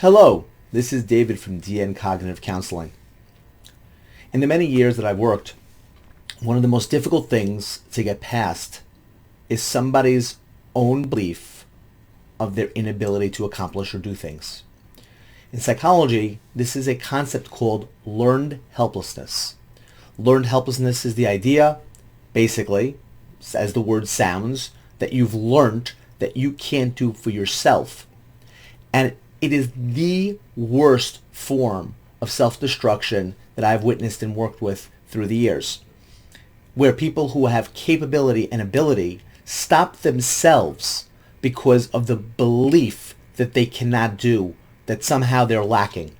Hello, this is David from DN Cognitive Counseling. In the many years that I've worked, one of the most difficult things to get past is somebody's own belief of their inability to accomplish or do things. In psychology, this is a concept called learned helplessness. Learned helplessness is the idea, basically, as the word sounds, that you've learned that you can't do for yourself. And it is the worst form of self-destruction that I've witnessed and worked with through the years, where people who have capability and ability stop themselves because of the belief that they cannot do, that somehow they're lacking.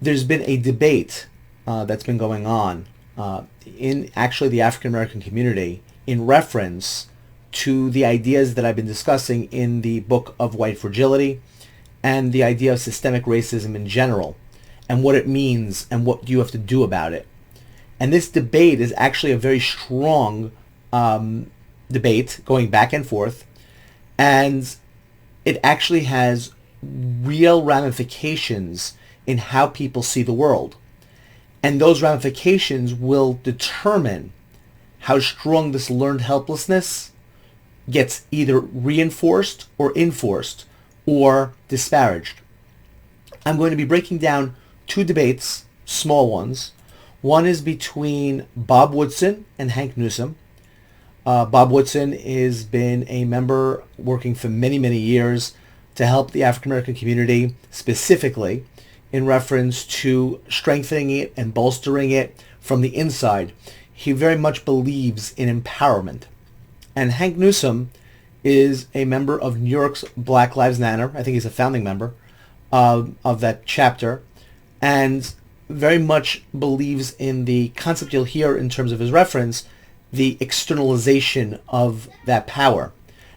There's been a debate that's been going on in actually the African American community in reference to the ideas that I've been discussing in the book of White Fragility and the idea of systemic racism in general and what it means and what you have to do about it. And this debate is actually a very strong debate going back and forth, and it actually has real ramifications in how people see the world. And those ramifications will determine how strong this learned helplessness gets either reinforced or enforced or disparaged. I'm going to be breaking down two debates, small ones. One is between Bob Woodson and Hank Newsom. Bob Woodson has been a member working for many, many years to help the African American community, specifically in reference to strengthening it and bolstering it from the inside. He very much believes in empowerment. And Hank Newsom is a member of New York's Black Lives Matter. I think he's a founding member of that chapter, and very much believes in the concept you'll hear in terms of his reference, the externalization of that power.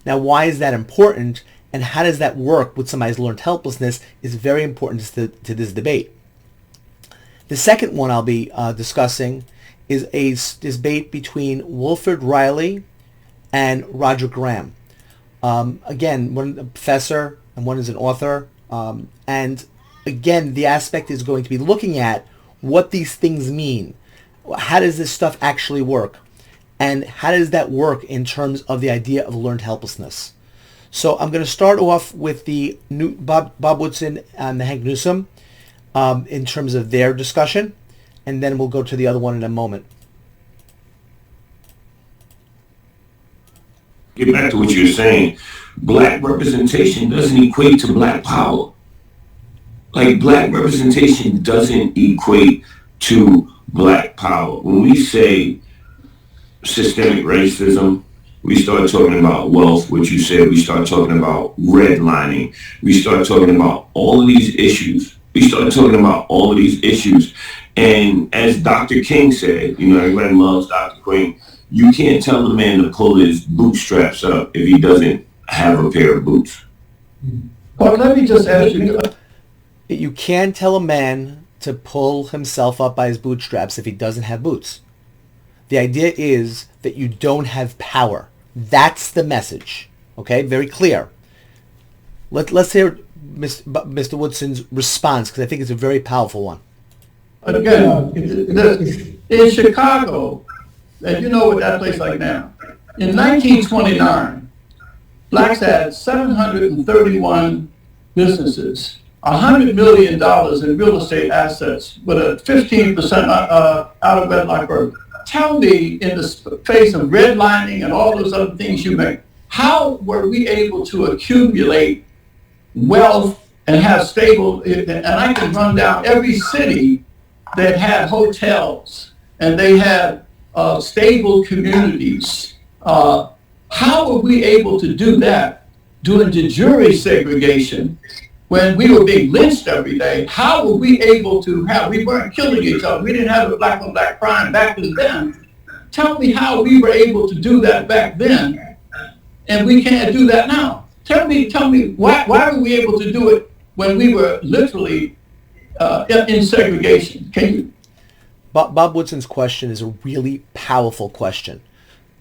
Now, why is that important, and how does that work with somebody's learned helplessness is very important to this debate. The second one I'll be discussing is a debate between Wilfred Riley and Roger Graham. Again, one is a professor and one is an author. And again, the aspect is going to be looking at what these things mean. How does this stuff actually work? And how does that work in terms of the idea of learned helplessness? So I'm going to start off with the Bob Woodson and the Hank Newsom in terms of their discussion, and then we'll go to the other one in a moment. Get back to what you're saying. Black representation doesn't equate to black power. Like, black representation doesn't equate to black power. When we say systemic racism, we start talking about wealth, what you said, we start talking about redlining, we start talking about all of these issues. And as Dr. King said, everybody loves Dr. King, you can't tell a man to pull his bootstraps up if he doesn't have a pair of boots. Well, let me just ask you. You can tell a man to pull himself up by his bootstraps if he doesn't have boots. The idea is that you don't have power. That's the message. Okay, very clear. Let's hear Mr. Woodson's response, because I think it's a very powerful one. Again, in Chicago, and you know what that place like now. In 1929, blacks had 731 businesses, $100 million in real estate assets, with a 15% out of wedlock birth. Tell me, in the face of redlining and all those other things you make, how were we able to accumulate wealth and have stable, and I can run down every city that had hotels and they had stable communities. How were we able to do that during the jury segregation when we were being lynched every day? How were we able to we weren't killing each other. We didn't have a black on black crime back then. Tell me how we were able to do that back then and we can't do that now. Tell me why were we able to do it when we were literally in segregation? Can you? Bob Woodson's question is a really powerful question,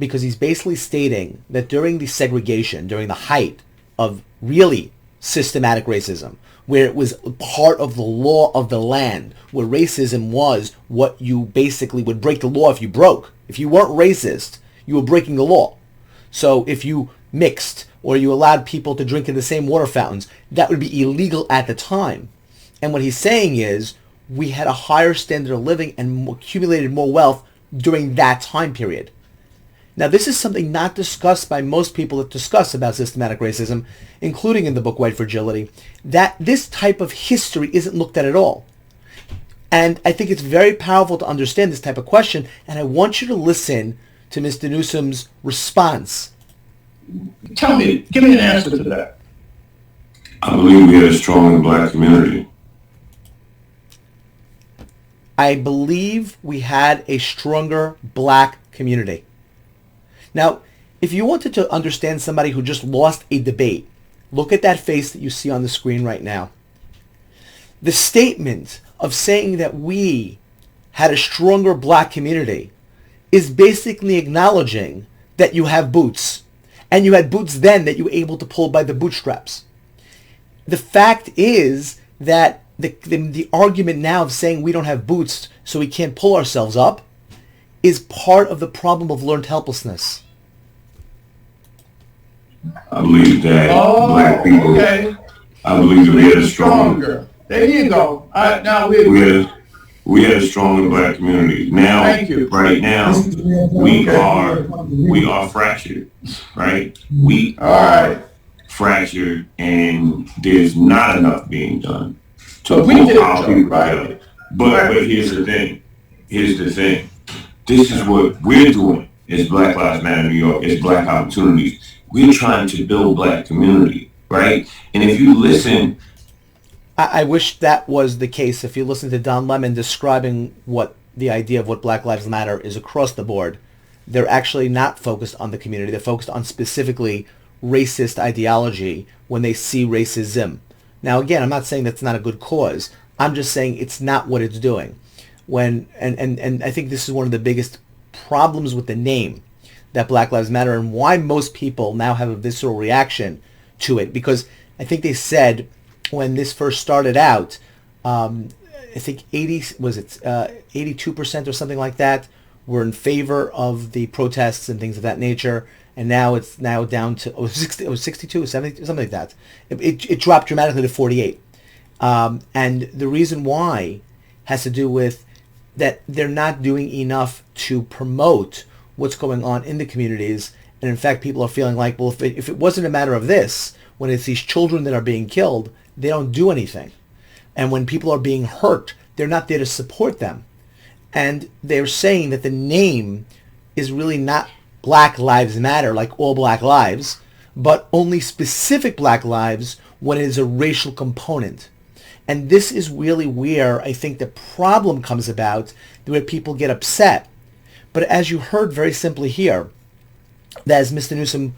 because he's basically stating that during the segregation, during the height of really systematic racism, where it was part of the law of the land, where racism was what you basically would break the law if you broke. If you weren't racist, you were breaking the law. So if you mixed or you allowed people to drink in the same water fountains, that would be illegal at the time. And what he's saying is we had a higher standard of living and accumulated more wealth during that time period. Now, this is something not discussed by most people that discuss about systematic racism, including in the book White Fragility, that this type of history isn't looked at all. And I think it's very powerful to understand this type of question, and I want you to listen to Mr. Newsom's response. Tell me, give me an answer to that. I believe we had a strong black community. I believe we had a stronger black community. Now, if you wanted to understand somebody who just lost a debate, look at that face that you see on the screen right now. The statement of saying that we had a stronger black community is basically acknowledging that you have boots. And you had boots then that you were able to pull by the bootstraps. The fact is that the argument now of saying we don't have boots so we can't pull ourselves up is part of the problem of learned helplessness. I believe that black people, I believe that we had a stronger. There you go. Now we had a stronger black community. Now, right now, we are fractured, right? We are fractured, and there's not enough being done to pull our people together. But here's the thing. This is what we're doing as Black Lives Matter New York, as Black Opportunities. We're trying to build black community, right? And if you listen... I wish that was the case. If you listen to Don Lemon describing what the idea of what Black Lives Matter is across the board, they're actually not focused on the community. They're focused on specifically racist ideology when they see racism. Now, again, I'm not saying that's not a good cause. I'm just saying it's not what it's doing. And I think this is one of the biggest problems with the name, that Black Lives Matter, and why most people now have a visceral reaction to it. Because I think they said when this first started out, I think 82% or something like that were in favor of the protests and things of that nature, and now it's down to 62, 70, something like that. It dropped dramatically to 48, and the reason why has to do with that they're not doing enough to promote what's going on in the communities, and in fact, people are feeling like, well, if it wasn't a matter of this, when it's these children that are being killed, they don't do anything. And when people are being hurt, they're not there to support them. And they're saying that the name is really not Black Lives Matter, like all black lives, but only specific black lives when it is a racial component. And this is really where I think the problem comes about, where people get upset. But as you heard very simply here, that as Mr. Newsom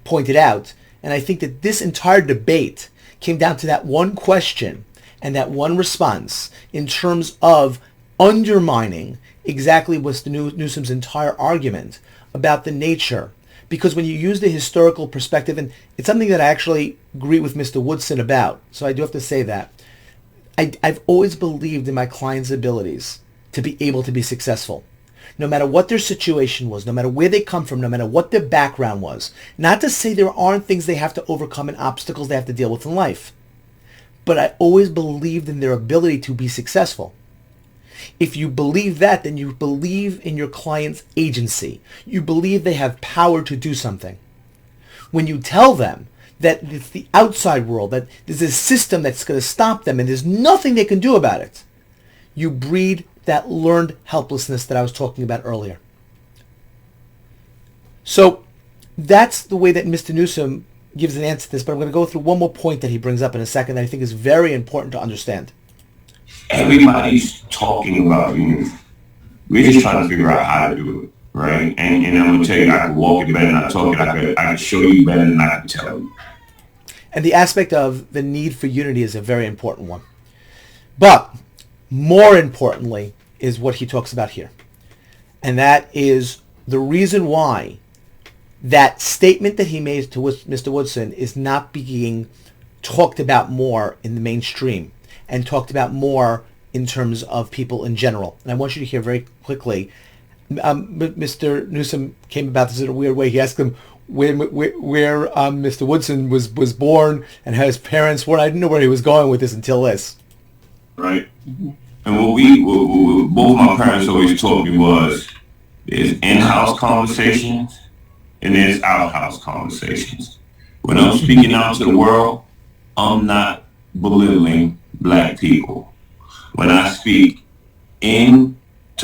pointed out, and I think that this entire debate came down to that one question and that one response in terms of undermining exactly Mr. Newsom's entire argument about the nature. Because when you use the historical perspective, and it's something that I actually agree with Mr. Woodson about, so I do have to say that, I've always believed in my clients' abilities to be able to be successful. No matter what their situation was, no matter where they come from, no matter what their background was. Not to say there aren't things they have to overcome and obstacles they have to deal with in life. But I always believed in their ability to be successful. If you believe that, then you believe in your client's agency. You believe they have power to do something. When you tell them that it's the outside world, that there's a system that's going to stop them and there's nothing they can do about it, you breed that learned helplessness that I was talking about earlier. So that's the way that Mr. Newsom gives an answer to this, but I'm going to go through one more point that he brings up in a second that I think is very important to understand. Everybody's talking about unity. We're just trying to figure out how to do it, right? And I'm going to tell you, I can walk it better than I talk it. I can show you better than I can tell you. And the aspect of the need for unity is a very important one. But more importantly is what he talks about here. And that is the reason why that statement that he made to Mr. Woodson is not being talked about more in the mainstream and talked about more in terms of people in general. And I want you to hear very quickly, Mr. Newsom came about this in a weird way. He asked him where Mr. Woodson was born and how his parents were. I didn't know where he was going with this until this. Right. And what both my parents always taught me was there's in-house conversations and there's out-house conversations. When I'm speaking out to the world, I'm not belittling black people. When I speak into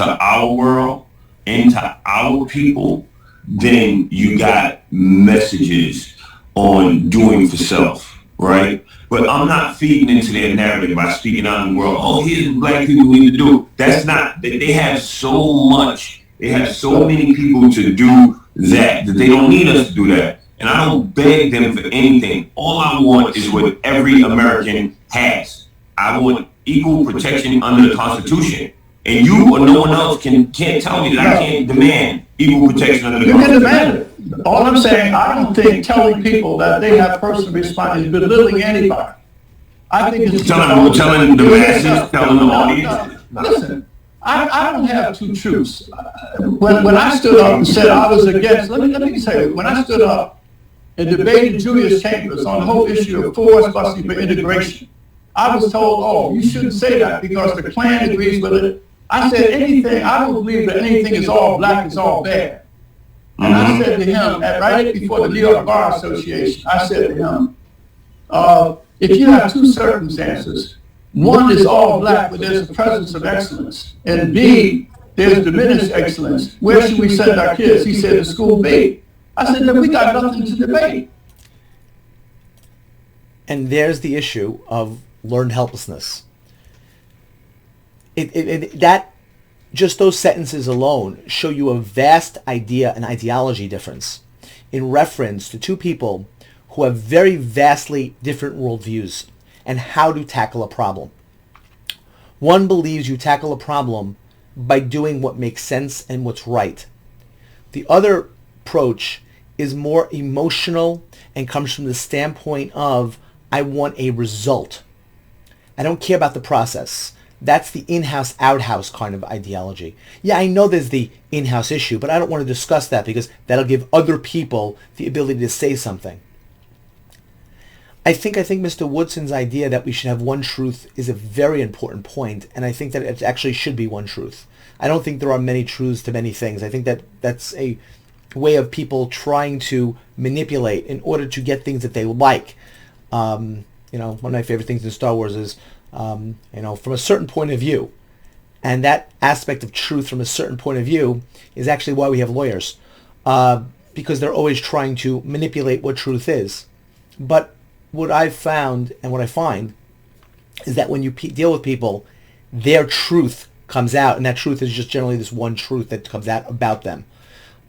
our world, into our people, then you got messages on doing for self, right? But I'm not feeding into their narrative by speaking out in the world, oh, here's what black people need to do. That's not, they have so much, they have so many people to do that they don't need us to do that. And I don't beg them for anything. All I want is what every American has. I want equal protection under the Constitution. And you or no one else can't tell me that I can't demand equal protection under the Constitution. You can demand it. All I'm saying, I don't think telling people that they have personal responsibility is belittling anybody. I think it's telling the masses, telling the audience. Listen, I don't have two truths. When I stood up and said I was against, let me tell you, when I stood up and debated Julius Chambers on the whole issue of forced busing for integration, I was told, oh, you shouldn't say that because the Klan agrees with it. I said anything, I don't believe that anything is all black, is all bad. And I said to him, right before the New York Bar Association, I said to him, if you have two circumstances, one is all black, but there's a presence of excellence, and B, there's diminished excellence, where should we send our kids? He said, to school B. I said, then we got nothing to debate. And there's the issue of learned helplessness. That just those sentences alone show you a vast idea and ideology difference in reference to two people who have very vastly different worldviews and how to tackle a problem. One believes you tackle a problem by doing what makes sense and what's right. The other approach is more emotional and comes from the standpoint of, I want a result. I don't care about the process. That's the in-house, out-house kind of ideology. Yeah, I know there's the in-house issue, but I don't want to discuss that because that'll give other people the ability to say something. I think Mr. Woodson's idea that we should have one truth is a very important point, and I think that it actually should be one truth. I don't think there are many truths to many things. I think that that's a way of people trying to manipulate in order to get things that they like. One of my favorite things in Star Wars is, from a certain point of view. And that aspect of truth from a certain point of view is actually why we have lawyers, because they're always trying to manipulate what truth is. But what I've found and what I find is that when you deal with people, their truth comes out, and that truth is just generally this one truth that comes out about them,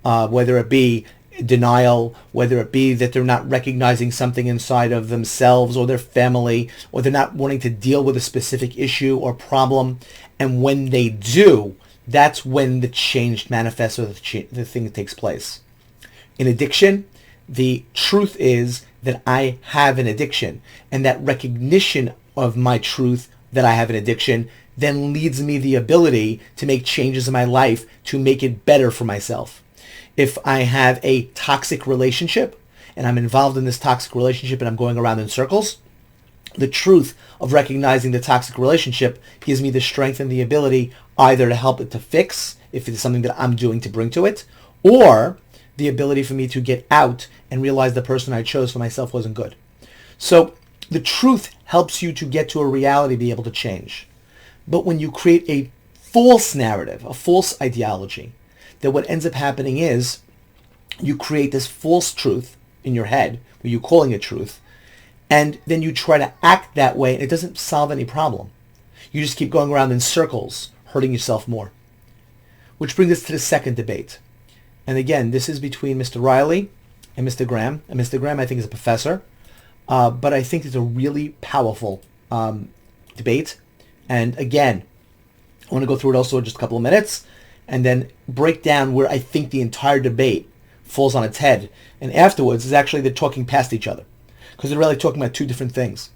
whether it be denial, whether it be that they're not recognizing something inside of themselves or their family, or they're not wanting to deal with a specific issue or problem. And when they do, that's when the change manifests or the thing takes place. In addiction, the truth is that I have an addiction, and that recognition of my truth that I have an addiction then leads me the ability to make changes in my life to make it better for myself. If I have a toxic relationship and I'm involved in this toxic relationship and I'm going around in circles, the truth of recognizing the toxic relationship gives me the strength and the ability either to help it to fix if it's something that I'm doing to bring to it, or the ability for me to get out and realize the person I chose for myself wasn't good. So the truth helps you to get to a reality, be able to change. But when you create a false narrative, a false ideology, that what ends up happening is you create this false truth in your head, where you're calling it truth, and then you try to act that way, and it doesn't solve any problem. You just keep going around in circles, hurting yourself more. Which brings us to the second debate. And again, this is between Mr. Riley and Mr. Graham. And Mr. Graham, I think, is a professor, but I think it's a really powerful debate. And again, I want to go through it also in just a couple of minutes, and then break down where I think the entire debate falls on its head. And afterwards is actually they're talking past each other. because they're really talking about two different things.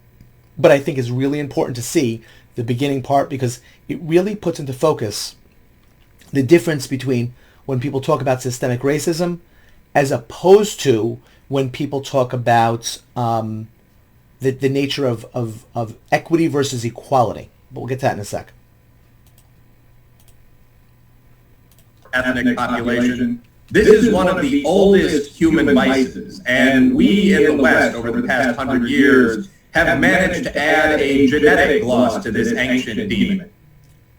But I think it's really important to see the beginning part because it really puts into focus the difference between when people talk about systemic racism as opposed to when people talk about the nature of equity versus equality. But we'll get to that in a sec. Ethnic population. This is one of the oldest human vices, and we in the West over the past 100 years have managed to add a genetic gloss to this ancient demon.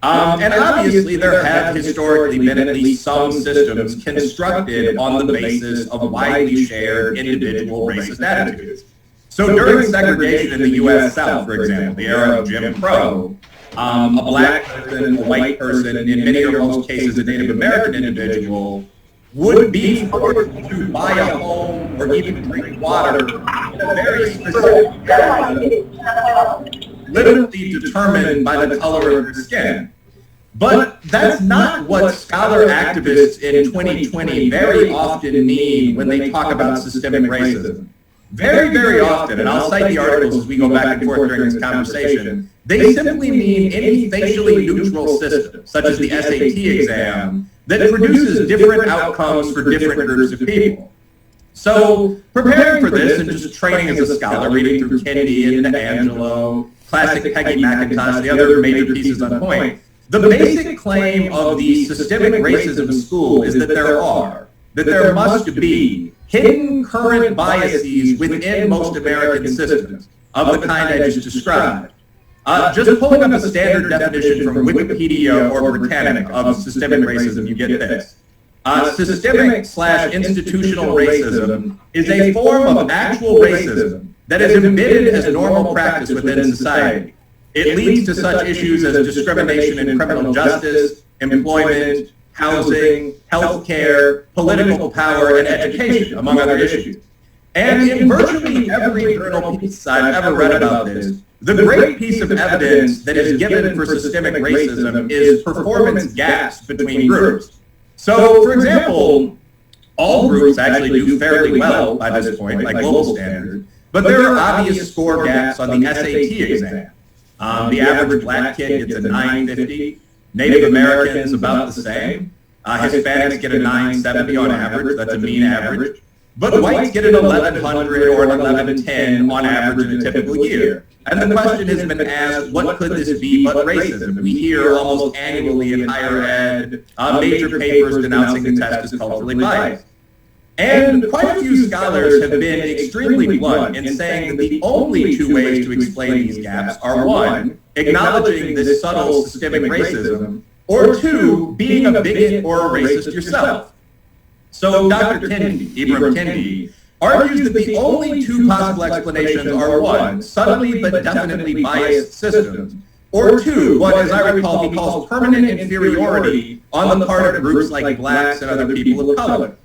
And obviously there have historically been at least some systems constructed on the basis of widely shared individual racist attitudes. So during segregation in the U.S. South, for example, the era of Jim Crow, a black person, a white person, and in many or most cases a Native American individual would be forced to buy a home or even drink water in a very specific area, literally determined by the color of your skin. But that's not what scholar activists in 2020 very often mean when they talk about systemic racism. Very, very often, and I'll cite the articles as we go back and forth during this conversation, they simply mean any facially neutral system, such as the SAT exam, that produces different outcomes for different groups of people. So, preparing for this and just training as a scholar, reading through Kendi and Angelo, classic Peggy McIntosh, the other major pieces on point, the basic claim of the systemic racism school is that there must be hidden current biases within most American systems of the kind I just described. Just pulling up a standard definition from Wikipedia or Britannica of systemic racism, you get this. Systemic/institutional racism is a form of actual racism that is embedded as normal practice within society. It leads to such issues as discrimination in criminal justice, employment, housing, healthcare, political power, and education, among other issues. And in virtually every journal piece I've ever read about this, the great piece of evidence that is given for systemic racism is performance gaps between groups. So, for example, all groups actually do fairly well by this point, by global standards, but there are obvious score gaps on the SAT exam. The average black kid gets a 950, Native Americans about the same, Hispanics get a 970 on average, that's a mean average, but whites get an 1100 or an 1110 on average in a typical year. And the question has been asked, what could this be but racism? We hear almost annually in higher ed major papers denouncing the test as culturally biased. And quite a few scholars have been extremely blunt in saying that the only two ways to explain these gaps are one, acknowledging this subtle systemic racism, or two, being a bigot or a racist yourself. So Dr. Kendi, Ibram Kendi, argues that the only two possible explanations are one, subtly but definitely biased systems, or two, what, as I recall, he calls permanent inferiority on the part of groups like blacks and other people of color.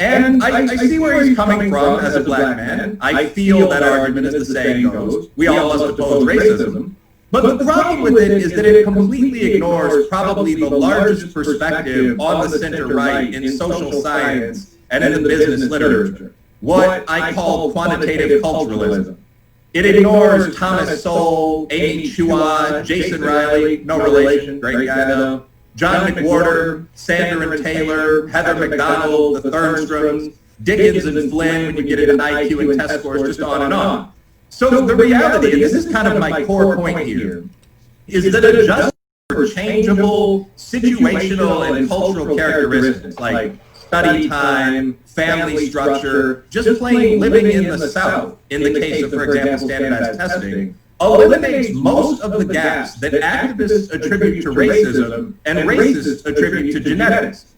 And I see where he's coming from as a black man. I feel that argument, as the saying goes. We all must oppose racism. But the problem with it is that it completely ignores probably the largest perspective on the center-right in social science and in the business literature, what I call quantitative culturalism. It ignores Thomas Sowell, Amy Chua, Jason Riley, no relation, great guy though, John McWhorter, Sandra and Taylor, Heather McDonald, the Thurnstroms, Dickens and Flynn when you get into IQ and test scores, just on and on. So the reality, and this is kind of my core point here, is that adjustment for changeable, situational, and cultural characteristics like study time, family structure, just plain living in the South, in the case of, for example, standardized testing, eliminates most of the gaps that activists attribute to racism and racists attribute to genetics.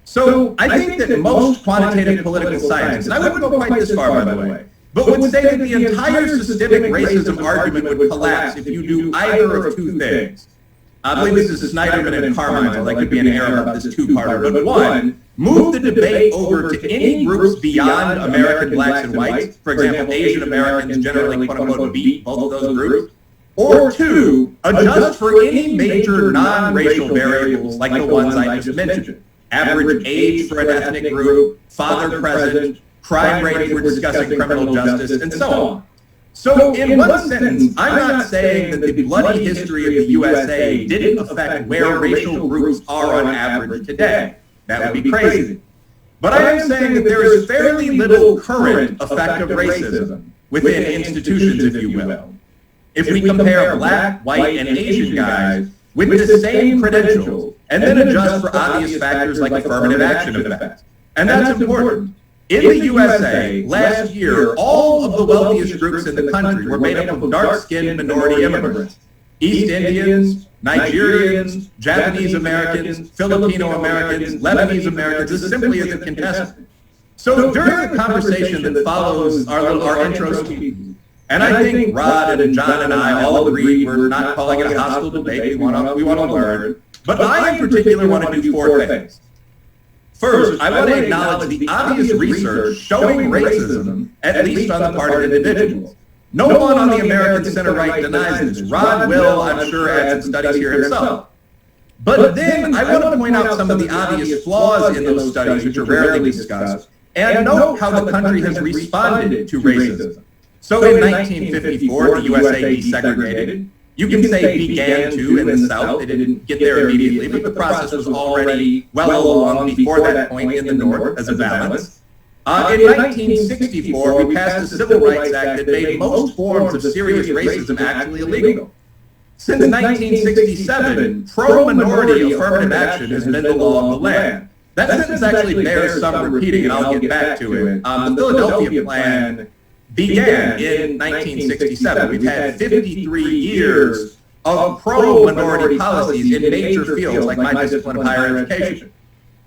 So I think that most quantitative political science, and I wouldn't go quite this far, by the way, but would say that the entire systemic racism argument would collapse if you do either of two things. I believe this is Snyderman and Carmine, so there could be an error about this two-parter, but one, move the debate over to any groups beyond American blacks and whites, for example, Asian Americans generally quote-unquote beat both of those groups, or two, adjust for any major non-racial variables like the ones I just mentioned, average age for an ethnic group, father present, crime rate if we're discussing criminal justice, and so on. So in one sentence, I'm not saying that the bloody history of the USA didn't affect where racial groups are on average today. That would be crazy. But I am saying that there is fairly little current effect of racism within institutions, if you will. If we compare black, white, and Asian guys with the same credentials, and then adjust for obvious factors like affirmative action effects. And that's important. In the USA, last year, all of the wealthiest groups in the country were made up of dark-skinned minority immigrants. East Indians, Nigerians, Japanese Americans, Filipino Americans, Lebanese Americans, as simply as a contestant. So during the conversation that follows our intro speech, and I think Rod and John and I all agree we're not calling it a hostile debate, we want to learn, but I in particular want to do four things. First, I want to acknowledge the obvious research showing racism, at least on the part of individuals. No one on the American center right denies this. Rod will, I'm sure, add some studies here himself. But then I want to point out some of the obvious flaws in those studies, which are rarely discussed, and note how the country has responded to racism. So in 1954, the USA desegregated. You can say began to in the South. They didn't get there immediately, but the process was already well along before that point in the North as a balance. In 1964, we passed the Civil Rights Act that made most forms of serious racism actually illegal. Since 1967, pro-minority affirmative action has been the law of the land. That sentence actually bears some repeating, and I'll get back to it. The Philadelphia Plan began in 1967. We've had 53 years of pro-minority policies in major fields like my discipline of higher education.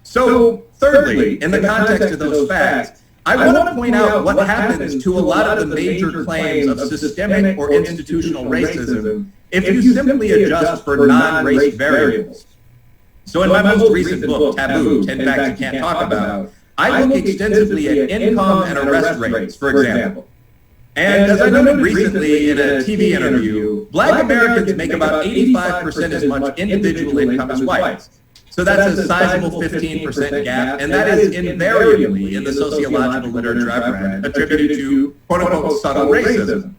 So, thirdly, in the context of those facts, I want to point out what happens to a lot of the major claims of systemic or institutional racism if you simply adjust for non-race variables. So in my most recent book, Taboo, 10 Facts You Can't Talk About, I look extensively at income and arrest rates, for example. And as I noted recently in a TV interview, black Americans make about 85% as much individual income as whites. So that's a sizable 15% gap, and that is invariably, in the sociological literature I've read, attributed to quote-unquote subtle racism.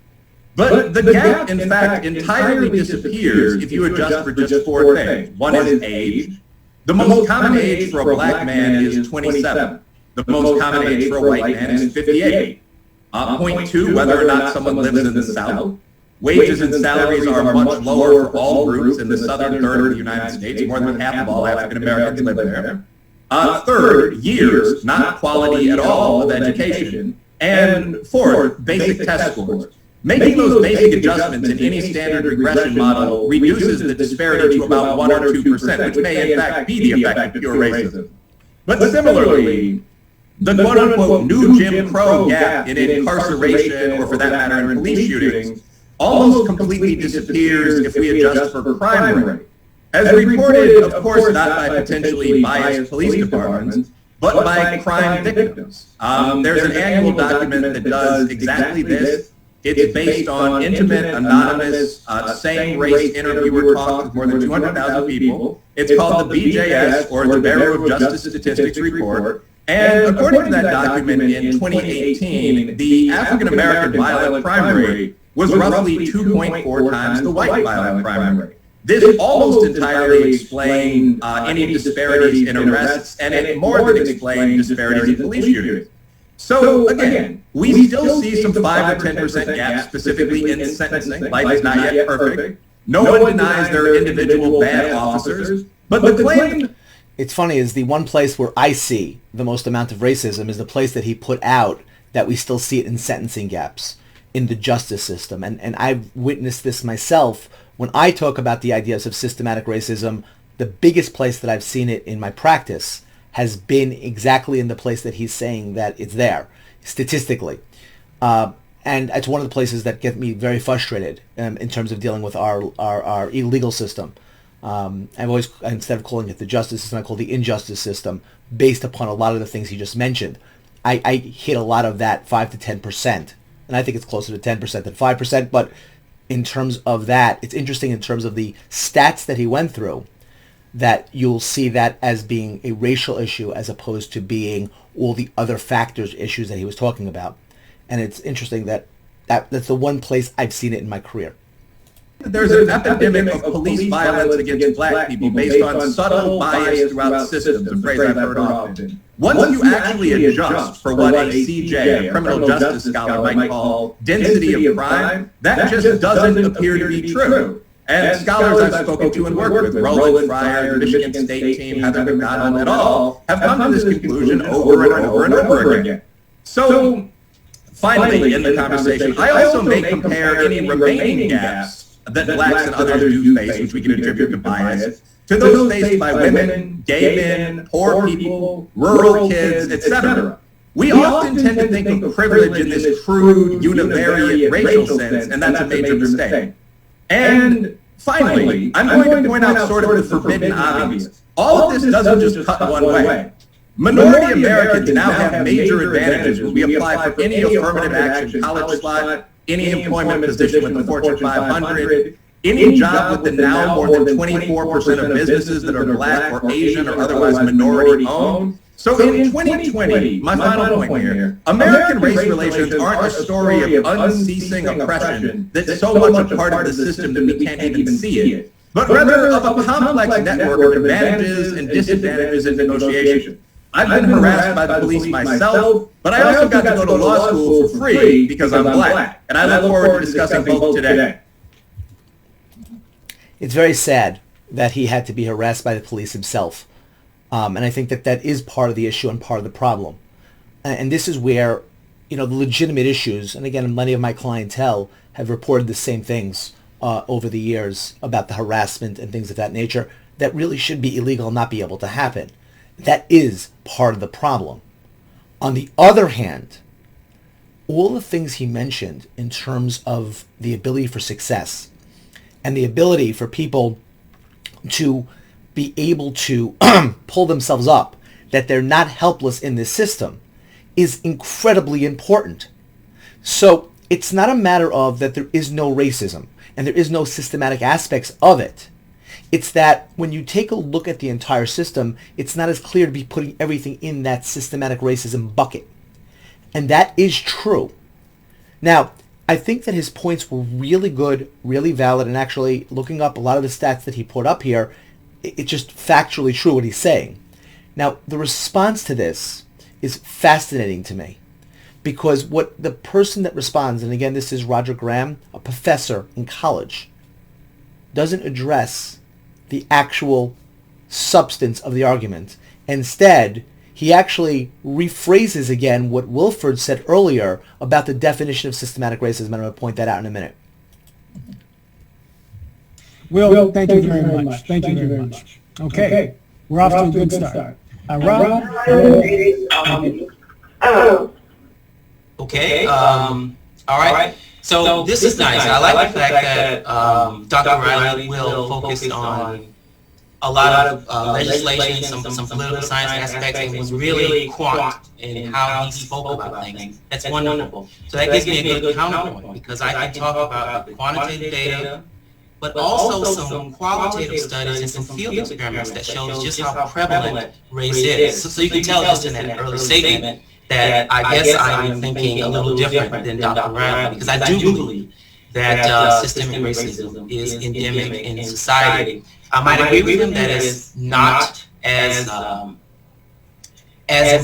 But the gap, in fact, entirely disappears if you adjust for just four things. One is age. The most common age for a black man is 27. The most common age for a white man is 58. Point two, whether or not someone lives in the South. Wages and salaries are much lower for all groups in the southern third of the United States. More than half of all African Americans live there. Third, years, not quality at all, of education. And fourth, basic test scores. Making those basic adjustments in any standard regression model reduces the disparity to about 1 or 2%, which may in fact be the effect of pure racism. But similarly, the quote-unquote new Jim Crow gap in incarceration, or for that matter in police shootings, almost completely disappears if we adjust for crime rate. As reported, of course, not by potentially biased police departments, but by crime victims. There's an annual document that does exactly this. It's based on intimate, anonymous, same-race interviewer talks with more than 200,000 people. It's called the BJS, or the Bureau of Justice Statistics Report. And according to that document in 2018, the African-American violent crime rate was roughly 2.4 times the white violent crime rate. This almost entirely explained any disparities in arrests, and it more than explained disparities in police shootings. So again, we still see some 5 or 10% gaps specifically in sentencing. Life is not yet perfect. No one denies there are individual bad officers, but the claim... It's funny, is the one place where I see the most amount of racism is the place that he put out that we still see it in sentencing gaps in the justice system. And I've witnessed this myself. When I talk about the ideas of systematic racism, the biggest place that I've seen it in my practice has been exactly in the place that he's saying that it's there, statistically. And it's one of the places that get me very frustrated in terms of dealing with our illegal system. I've always, instead of calling it the justice system, I call it the injustice system, based upon a lot of the things he just mentioned. I hit a lot of that 5 to 10%, and I think it's closer to 10% than 5%, but in terms of that, it's interesting in terms of the stats that he went through, that you'll see that as being a racial issue as opposed to being all the other factors, issues that he was talking about. And it's interesting that That's the one place I've seen it in my career. There's an epidemic of police violence against black people based on subtle bias throughout systems, a phrase I've heard often. Once you actually adjust for what a CJ, a criminal justice scholar, might call density of crime, that just doesn't appear to be true. And scholars I've spoken to and worked with, Roland Fryer, the Michigan State team, Heather McDonald, et al., have come to this conclusion over and over and over again. So, finally, in the conversation, I also may compare any remaining gaps that blacks and others do face, which we can attribute to bias, to those faced by women, gay men, poor people, rural kids, etc. We often tend to think of privilege in this crude, univariate racial sense, and that's a major mistake. And finally, I'm going to point out sort of the forbidden obvious. All of this doesn't just cut one way. Minority Americans now have major advantages when we apply for any affirmative action college slot, any employment position with the Fortune 500, any job with the now more than 24% of businesses that are black or Asian or otherwise minority owned. So in 2020, my final point here, American race relations aren't a story of unceasing oppression that's so much a part of the system that we can't even see it, but rather of a complex network of advantages and disadvantages in negotiation. I've been harassed by the police myself, but I also got to go to law school for free because I'm black, and I look forward to discussing both today. It's very sad that he had to be harassed by the police himself. And I think that that is part of the issue and part of the problem. And this is where, the legitimate issues, and again, many of my clientele have reported the same things over the years about the harassment and things of that nature that really should be illegal and not be able to happen. That is part of the problem. On the other hand, all the things he mentioned in terms of the ability for success and the ability for people to be able to pull themselves up, that they're not helpless in this system, is incredibly important. So it's not a matter of that there is no racism and there is no systematic aspects of it. It's that when you take a look at the entire system, it's not as clear to be putting everything in that systematic racism bucket. And that is true. Now, I think that his points were really good, really valid, and actually looking up a lot of the stats that he put up here, it's just factually true what he's saying. Now, the response to this is fascinating to me because what the person that responds, and again, this is Roger Graham, a professor in college, doesn't address the actual substance of the argument. Instead, he actually rephrases again what Wilford said earlier about the definition of systematic racism, and I'm going to point that out in a minute. Will, thank you very much. Thank you very much. Okay, we're off to a good start. Rob? Okay, all right. So this is nice. I like the fact that Dr. Riley will focus on a lot of legislation, some political science aspects, and was really quant in how he spoke about things. That's wonderful. So that gives me a good counterpoint because I can talk about the quantitative data, but also some qualitative studies and some field experiments that shows just how prevalent race is. So you can tell just in that early statement that I guess I'm thinking a little different than Dr. Riley, because I do believe that systemic racism is endemic in society. I might agree with him that it's not as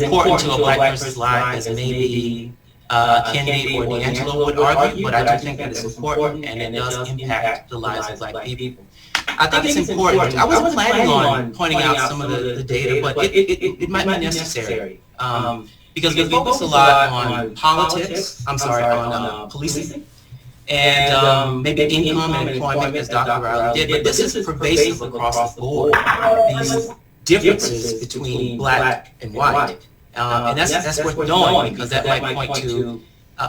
important to a black person's life as maybe Kennedy or D'Angelo would argue, but I do think that it's important and it does impact the lives of black people. I think it's important. I wasn't planning on pointing out some of the data, but it might be necessary. Because we focus a lot on politics, on policing, and maybe income and employment, as Dr. Riley did, but this is pervasive across the board, these differences between black and white. And that's worth knowing, because that might point to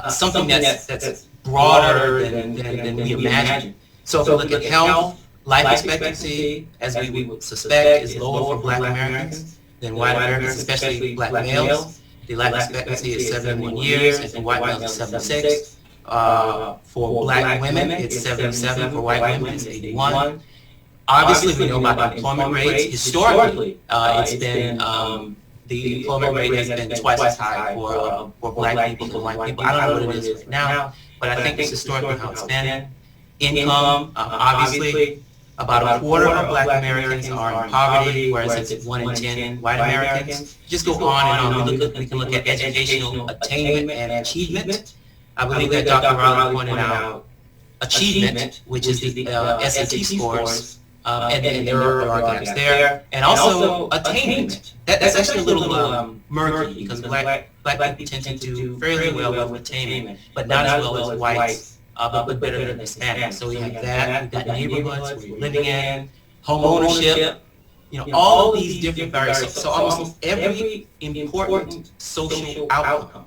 something that's broader than we imagine. So if we look at health, life expectancy, as we would suspect, is lower for black Americans than white Americans, especially black males. The life expectancy is 71 years, and for white males it's 76. For black women, it's 77. For white women, it's 81. Obviously, we know about the employment rates. Historically, it's been the employment rate has been twice as high for black people than white people. I don't know what it is right now, but I think it's historically how it's been. Income, obviously, about a quarter of Black Americans are in poverty, whereas it's 1 in 10 white Americans. Just go on and on. We can look at educational attainment and achievement. I believe that Dr. Riley pointed out achievement, which is the SAT scores, and there are arguments there, and also attainment. That's actually a little murky, because black people tend to do fairly well with attainment, but not as well as whites, but better than Hispanics. So we have that. We've got neighborhoods we're living in, home ownership, all of these different variables. So almost every important social outcome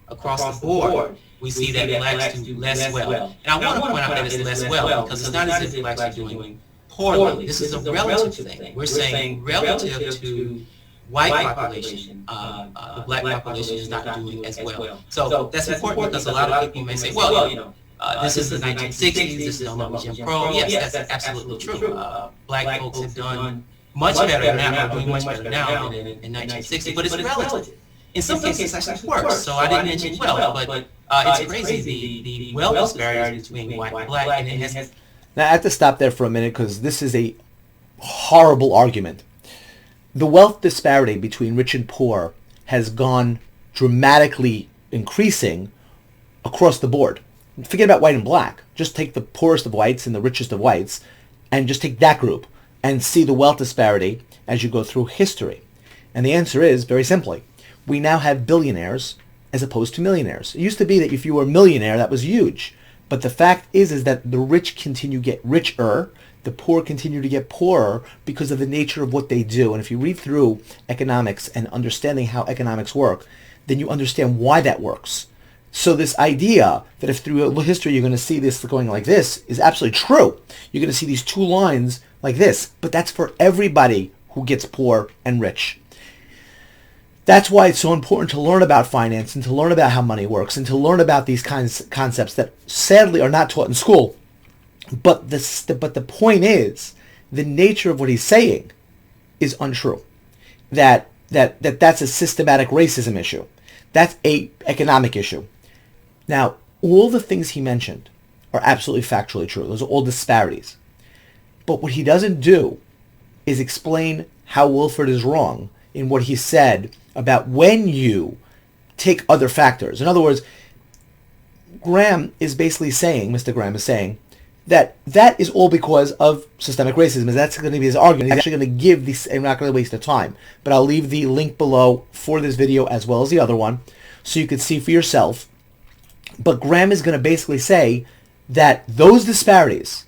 across the board, we see that blacks do less well. And I want to point out that it's less well, because it's not as if blacks are doing poorly. This is a relative thing. We're saying relative to white population, the black population is not doing as well. So that's important, because a lot of people may say, well, this is the 1960s, this is no Jim Crow. Yes, that's absolutely true. Black folks have done much better now, are doing much better now than in 1960, but it's relative. In some cases, it's actually worse. So I didn't mention wealth, but it's crazy, the wealth disparities between white and black, and it has... Now, I have to stop there for a minute, because this is a horrible argument. The wealth disparity between rich and poor has gone dramatically increasing across the board. Forget about white and black. Just take the poorest of whites and the richest of whites, and just take that group and see the wealth disparity as you go through history. And the answer is, very simply, we now have billionaires as opposed to millionaires. It used to be that if you were a millionaire, that was huge. But the fact is that the rich continue to get richer, the poor continue to get poorer because of the nature of what they do. And if you read through economics and understanding how economics work, then you understand why that works. So this idea that if through history you're going to see this going like this is absolutely true. You're going to see these two lines like this, but that's for everybody who gets poor and rich. That's why it's so important to learn about finance and to learn about how money works and to learn about these concepts that sadly are not taught in school. But the point is, the nature of what he's saying is untrue. That's a systematic racism issue. That's a economic issue. Now, all the things he mentioned are absolutely factually true. Those are all disparities. But what he doesn't do is explain how Wilford is wrong in what he said about when you take other factors. In other words, Graham is basically saying, Mr. Graham is saying, that is all because of systemic racism. That's going to be his argument. He's actually going to give these, I'm not going to waste the time, but I'll leave the link below for this video as well as the other one, so you can see for yourself. But Graham is going to basically say that those disparities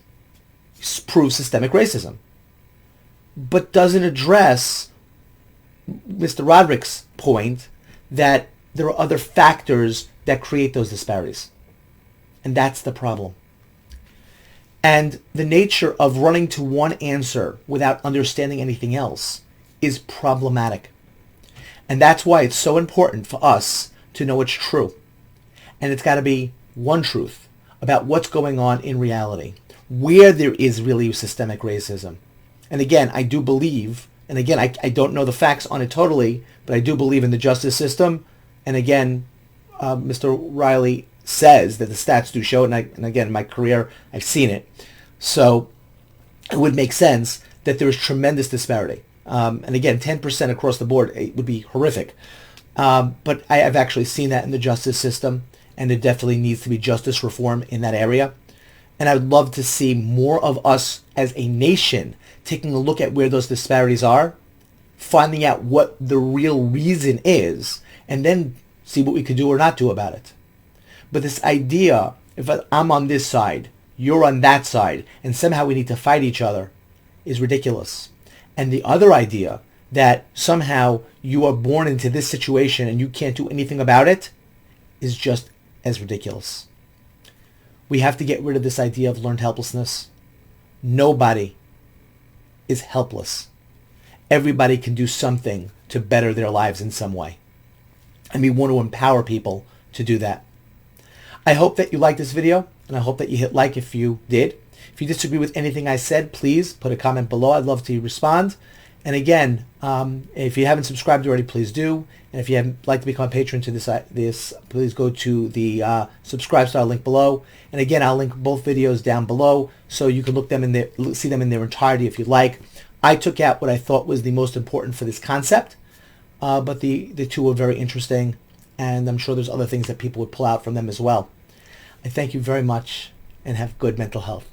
prove systemic racism, but doesn't address Mr. Roderick's point that there are other factors that create those disparities. And that's the problem. And the nature of running to one answer without understanding anything else is problematic. And that's why it's so important for us to know what's true. And it's got to be one truth about what's going on in reality, where there is really systemic racism. And again, I do believe, and again, I don't know the facts on it totally, but I do believe in the justice system. And again, Mr. Riley says that the stats do show it, and again, in my career, I've seen it. So it would make sense that there is tremendous disparity. And again, 10% across the board, it would be horrific. But I've actually seen that in the justice system, and there definitely needs to be justice reform in that area. And I would love to see more of us as a nation taking a look at where those disparities are, finding out what the real reason is, and then see what we could do or not do about it. But this idea, if I'm on this side, you're on that side, and somehow we need to fight each other, is ridiculous. And the other idea that somehow you are born into this situation and you can't do anything about it is just as ridiculous. We have to get rid of this idea of learned helplessness. Nobody is helpless. Everybody can do something to better their lives in some way. And we want to empower people to do that. I hope that you liked this video, and I hope that you hit like if you did. If you disagree with anything I said, please put a comment below. I'd love to respond. And again, if you haven't subscribed already, please do. And if you haven't like to become a patron to this, please go to the Subcribe-star link below. And again, I'll link both videos down below so you can see them in their entirety if you like. I took out what I thought was the most important for this concept, but the two were very interesting, and I'm sure there's other things that people would pull out from them as well. I thank you very much, and have good mental health.